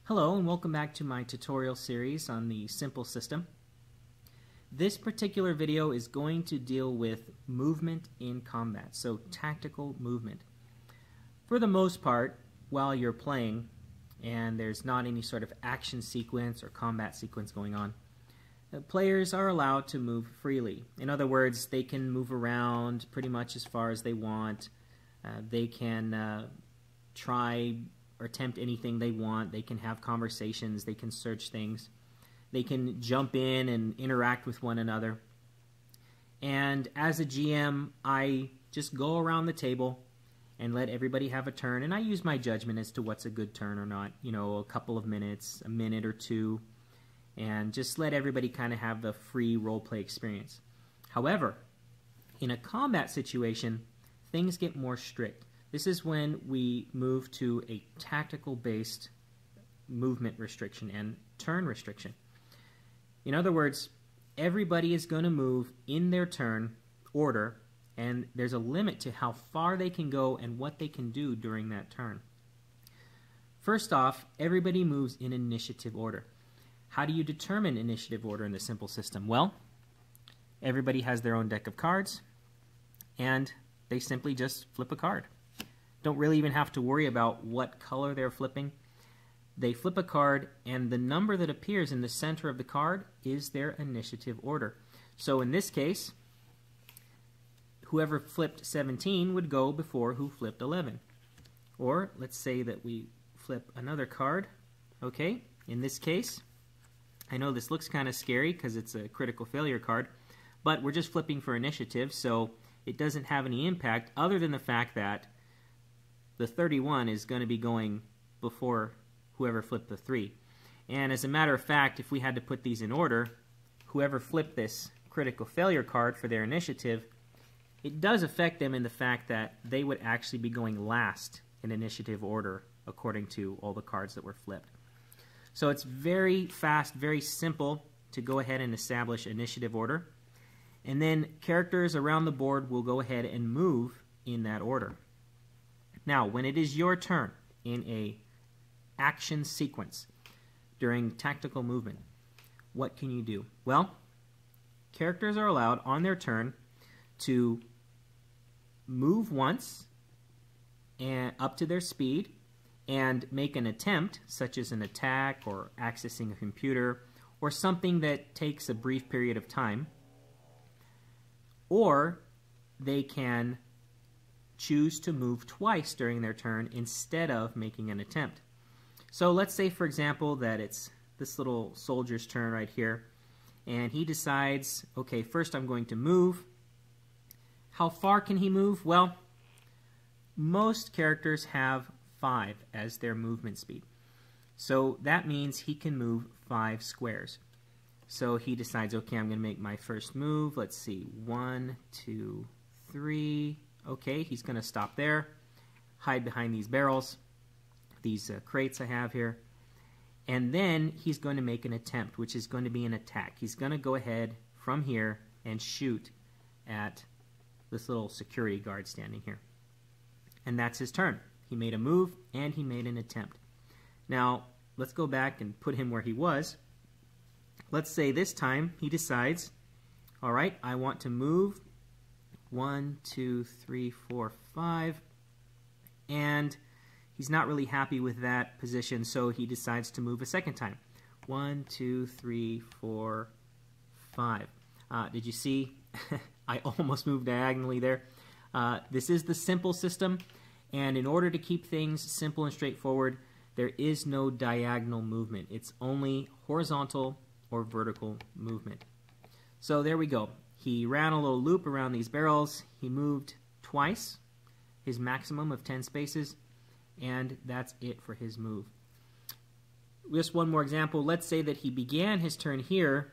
Hello and welcome back to my tutorial series on the Simple System. This particular video is going to deal with movement in combat, so tactical movement. For the most part, while you're playing and there's not any sort of action sequence or combat sequence going on, players are allowed to move freely. In other words, they can move around pretty much as far as they want. They can try or attempt anything they want. They can have conversations. They can search things. They can jump in and interact with one another. And as a GM, I just go around the table and let everybody have a turn. And I use my judgment as to what's a good turn or not. You know, a couple of minutes, a minute or two. And just let everybody kind of have the free role-play experience. However, in a combat situation, things get more strict. This is when we move to a tactical-based movement restriction and turn restriction. In other words, everybody is going to move in their turn order, and there's a limit to how far they can go and what they can do during that turn. First off, everybody moves in initiative order. How do you determine initiative order in the Simple System? Well, everybody has their own deck of cards, and they simply just flip a card. Don't really even have to worry about what color they're flipping. They flip a card, and the number that appears in the center of the card is their initiative order. So in this case, whoever flipped 17 would go before who flipped 11. Or let's say that we flip another card. Okay, in this case, I know this looks kind of scary because it's a critical failure card, but we're just flipping for initiative, so it doesn't have any impact other than the fact that the 31 is going to be going before whoever flipped the 3. And as a matter of fact, if we had to put these in order, whoever flipped this critical failure card for their initiative, it does affect them in the fact that they would actually be going last in initiative order according to all the cards that were flipped. So it's very fast, very simple to go ahead and establish initiative order. And then characters around the board will go ahead and move in that order. Now, when it is your turn in a action sequence during tactical movement, what can you do? Well, characters are allowed on their turn to move once and up to their speed and make an attempt, such as an attack or accessing a computer or something that takes a brief period of time, or they can choose to move twice during their turn instead of making an attempt. So let's say, for example, that it's this little soldier's turn right here, and he decides, okay, first I'm going to move. How far can he move? Well, most characters have 5 as their movement speed. So that means he can move 5 squares. So he decides, okay, I'm going to make my first move. Let's see, 1, 2, 3. Okay, he's going to stop there, hide behind these barrels, these crates I have here, and then he's going to make an attempt, which is going to be an attack. He's going to go ahead from here and shoot at this little security guard standing here. And that's his turn. He made a move and he made an attempt. Now, let's go back and put him where he was. Let's say this time he decides, all right, I want to move 1, 2, 3, 4, 5, and he's not really happy with that position, so he decides to move a second time. 1, 2, 3, 4, 5. Did you see? I almost moved diagonally there. This is the Simple System, and in order to keep things simple and straightforward, there is no diagonal movement. It's only horizontal or vertical movement. So there we go. He ran a little loop around these barrels. He moved twice, his maximum of 10 spaces, and that's it for his move. Just one more example. Let's say that he began his turn here,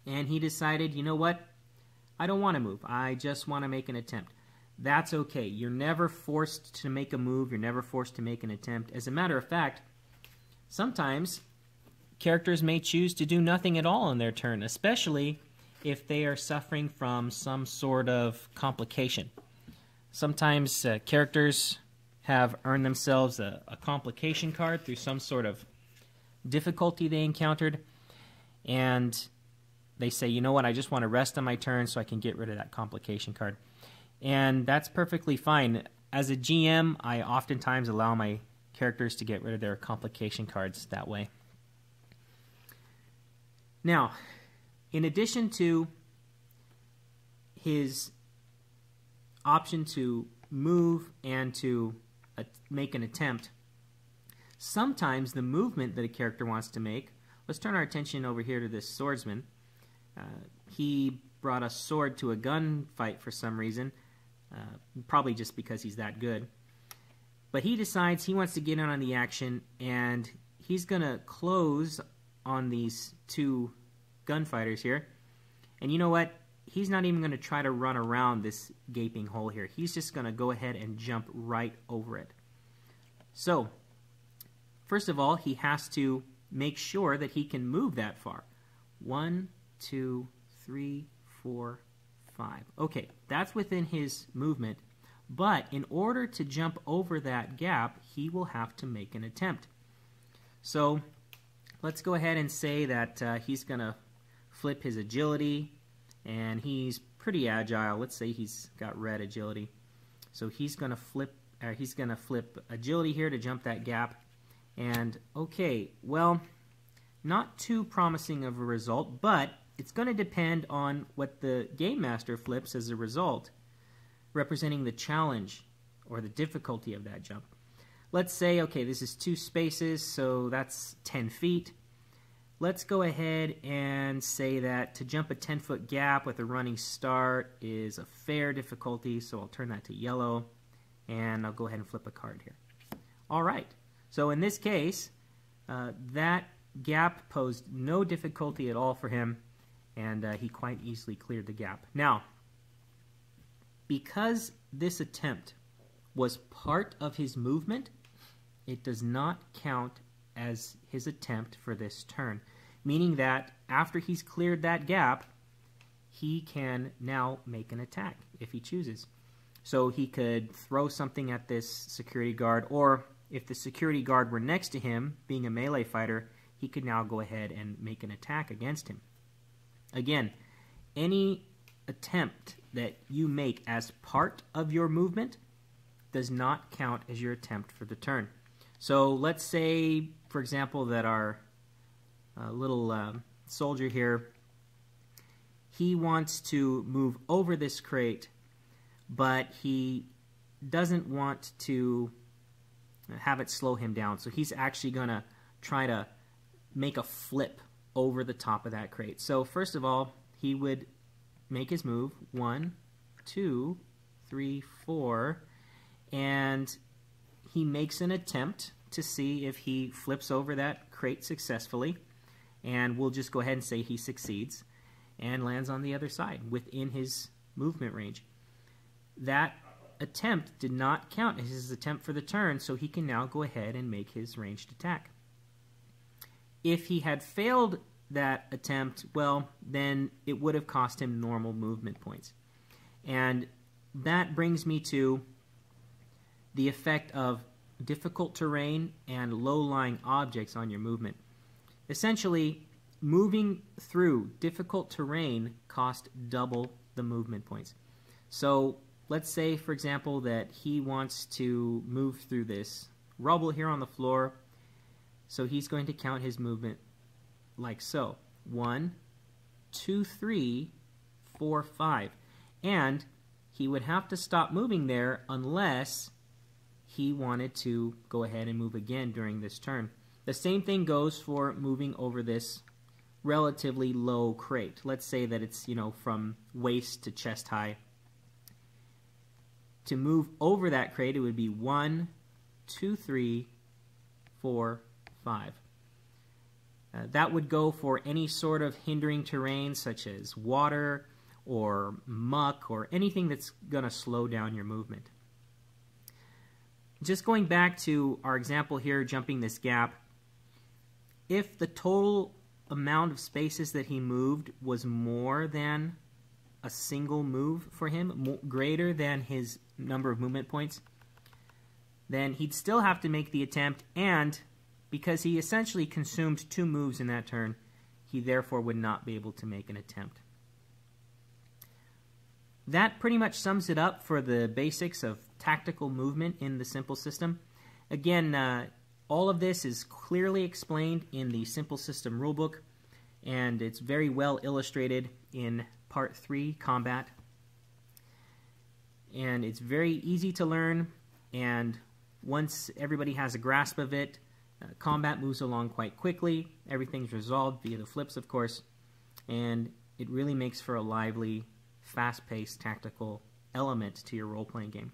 and he decided, you know what? I don't want to move. I just want to make an attempt. That's okay. You're never forced to make a move. You're never forced to make an attempt. As a matter of fact, sometimes characters may choose to do nothing at all on their turn, especially if they are suffering from some sort of complication. Sometimes characters have earned themselves a complication card through some sort of difficulty they encountered, and they say, you know what, I just want to rest on my turn so I can get rid of that complication card. And that's perfectly fine. As a GM, I oftentimes allow my characters to get rid of their complication cards that way. Now, in addition to his option to move and to make an attempt, sometimes the movement that a character wants to make, let's turn our attention over here to this swordsman. He brought a sword to a gunfight for some reason, probably just because he's that good. But he decides he wants to get in on the action, and he's going to close on these two gunfighters here. And you know what? He's not even going to try to run around this gaping hole here. He's just going to go ahead and jump right over it. So, first of all, he has to make sure that he can move that far. 1, 2, 3, 4, 5. Okay, that's within his movement. But in order to jump over that gap, he will have to make an attempt. So, let's go ahead and say that he's going to flip his agility, and he's pretty agile. Let's say he's got red agility. So he's going to flip agility here to jump that gap. And okay, well, not too promising of a result, but it's going to depend on what the Game Master flips as a result, representing the challenge or the difficulty of that jump. Let's say, okay, this is 2 spaces, so that's 10 feet. Let's go ahead and say that to jump a 10-foot gap with a running start is a fair difficulty, so I'll turn that to yellow, and I'll go ahead and flip a card here. All right, so in this case, that gap posed no difficulty at all for him, and he quite easily cleared the gap. Now, because this attempt was part of his movement, it does not count as his attempt for this turn, meaning that after he's cleared that gap, he can now make an attack if he chooses. So he could throw something at this security guard, or if the security guard were next to him, being a melee fighter, he could now go ahead and make an attack against him. Again, any attempt that you make as part of your movement does not count as your attempt for the turn. So let's say, for example, that our little soldier here, he wants to move over this crate, but he doesn't want to have it slow him down. So he's actually going to try to make a flip over the top of that crate. So first of all, he would make his move, 1, 2, 3, 4, and he makes an attempt to see if he flips over that crate successfully, and we'll just go ahead and say he succeeds and lands on the other side within his movement range. That attempt did not count as his attempt for the turn, so he can now go ahead and make his ranged attack. If he had failed that attempt, well, then it would have cost him normal movement points. And that brings me to the effect of difficult terrain and low-lying objects on your movement. Essentially, moving through difficult terrain cost double the movement points. So let's say, for example, that he wants to move through this rubble here on the floor. So he's going to count his movement like so. 1, 2, 3, 4, 5. And he would have to stop moving there unless he wanted to go ahead and move again during this turn. The same thing goes for moving over this relatively low crate. Let's say that it's, from waist to chest high. To move over that crate, it would be 1, 2, 3, 4, 5. That would go for any sort of hindering terrain such as water or muck or anything that's going to slow down your movement. Just going back to our example here, jumping this gap, if the total amount of spaces that he moved was more than a single move for him, greater than his number of movement points, then he'd still have to make the attempt, and because he essentially consumed 2 moves in that turn. He therefore would not be able to make an attempt. That pretty much sums it up for the basics of tactical movement in the Simple System. Again, all of this is clearly explained in the Simple System rulebook, and it's very well illustrated in Part 3, Combat. And it's very easy to learn, and once everybody has a grasp of it, combat moves along quite quickly. Everything's resolved via the flips, of course, and it really makes for a lively, fast-paced tactical element to your role-playing game.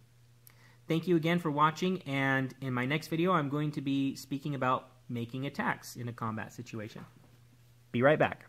Thank you again for watching, and in my next video I'm going to be speaking about making attacks in a combat situation. Be right back.